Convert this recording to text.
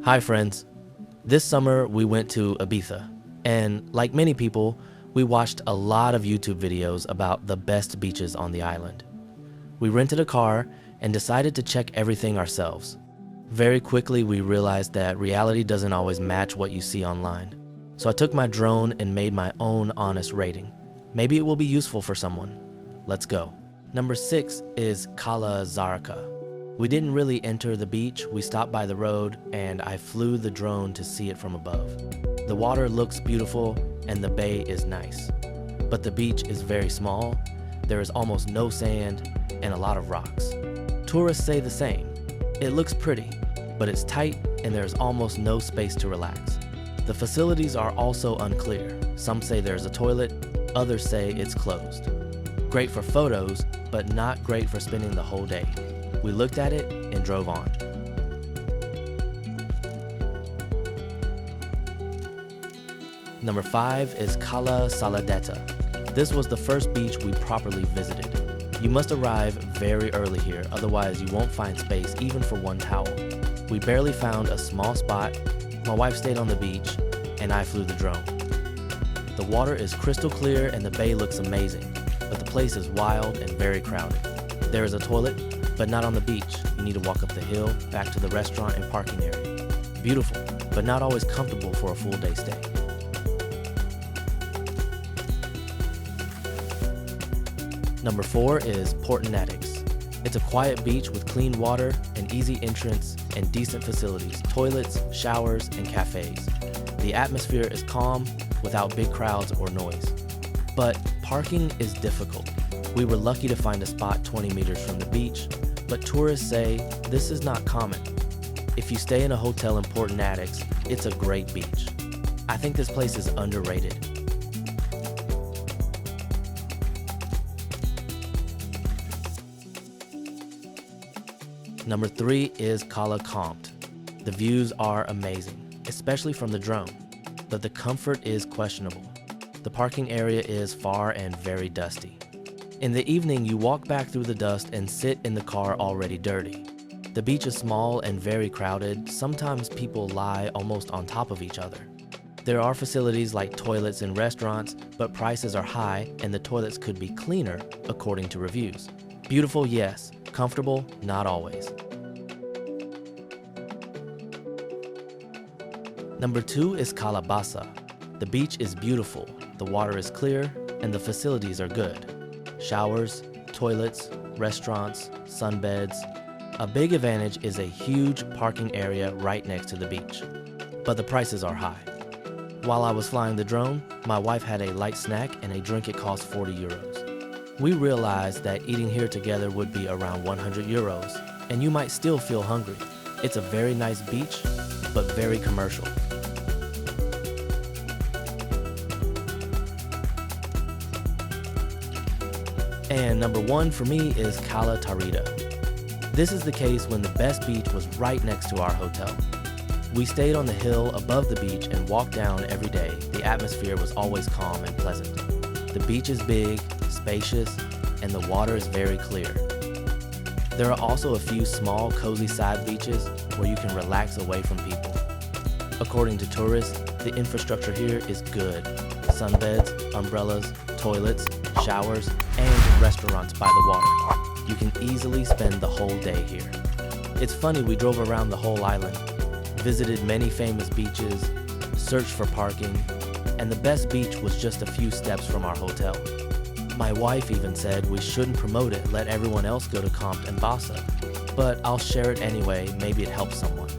Hi friends. This summer we went to Ibiza, and like many people, we watched a lot of YouTube videos about the best beaches on the island. We rented a car and decided to check everything ourselves. Very quickly we realized that reality doesn't always match what you see online. So I took my drone and made my own honest rating. Maybe it will be useful for someone. Let's go. Number 6 is Cala Xarraca. We didn't really enter the beach, we stopped by the road and I flew the drone to see it from above. The water looks beautiful and the bay is nice. But the beach is very small, there is almost no sand and a lot of rocks. Tourists say the same. It looks pretty, but it's tight and there's almost no space to relax. The facilities are also unclear. Some say there's a toilet, others say it's closed. Great for photos, but not great for spending the whole day. We looked at it and drove on. Number 5 is Cala Saladeta. This was the first beach we properly visited. You must arrive very early here, otherwise you won't find space even for one towel. We barely found a small spot. My wife stayed on the beach and I flew the drone. The water is crystal clear and the bay looks amazing, but the place is wild and very crowded. There is a toilet, but not on the beach. You need to walk up the hill, back to the restaurant and parking area. Beautiful, but not always comfortable for a full day stay. Number 4 is Portinatx. It's a quiet beach with clean water, an easy entrance, and decent facilities, toilets, showers, and cafes. The atmosphere is calm, without big crowds or noise. But parking is difficult. We were lucky to find a spot 20 meters from the beach, but tourists say this is not common. If you stay in a hotel in Portinatx, it's a great beach. I think this place is underrated. Number 3 is Cala Comte. The views are amazing, especially from the drone, but the comfort is questionable. The parking area is far and very dusty. In the evening, you walk back through the dust and sit in the car already dirty. The beach is small and very crowded. Sometimes people lie almost on top of each other. There are facilities like toilets and restaurants, but prices are high and the toilets could be cleaner according to reviews. Beautiful, yes. Comfortable, not always. Number 2 is Cala Bassa. The beach is beautiful, the water is clear, and the facilities are good. Showers, toilets, restaurants, sunbeds. A big advantage is a huge parking area right next to the beach. But the prices are high. While I was flying the drone, my wife had a light snack and a drink. It cost 40 euros. We realized that eating here together would be around 100 euros, and you might still feel hungry. It's a very nice beach, but very commercial. And number 1 for me is Cala Tarida. This is the case when the best beach was right next to our hotel. We stayed on the hill above the beach and walked down every day. The atmosphere was always calm and pleasant. The beach is big, spacious, and the water is very clear. There are also a few small, cozy side beaches where you can relax away from people. According to tourists, the infrastructure here is good. Sunbeds, umbrellas, toilets, showers, and restaurants by the water. You can easily spend the whole day here. It's funny, we drove around the whole island, visited many famous beaches, searched for parking, and the best beach was just a few steps from our hotel. My wife even said we shouldn't promote it, let everyone else go to Comte and Bassa. But I'll share it anyway, maybe it helps someone.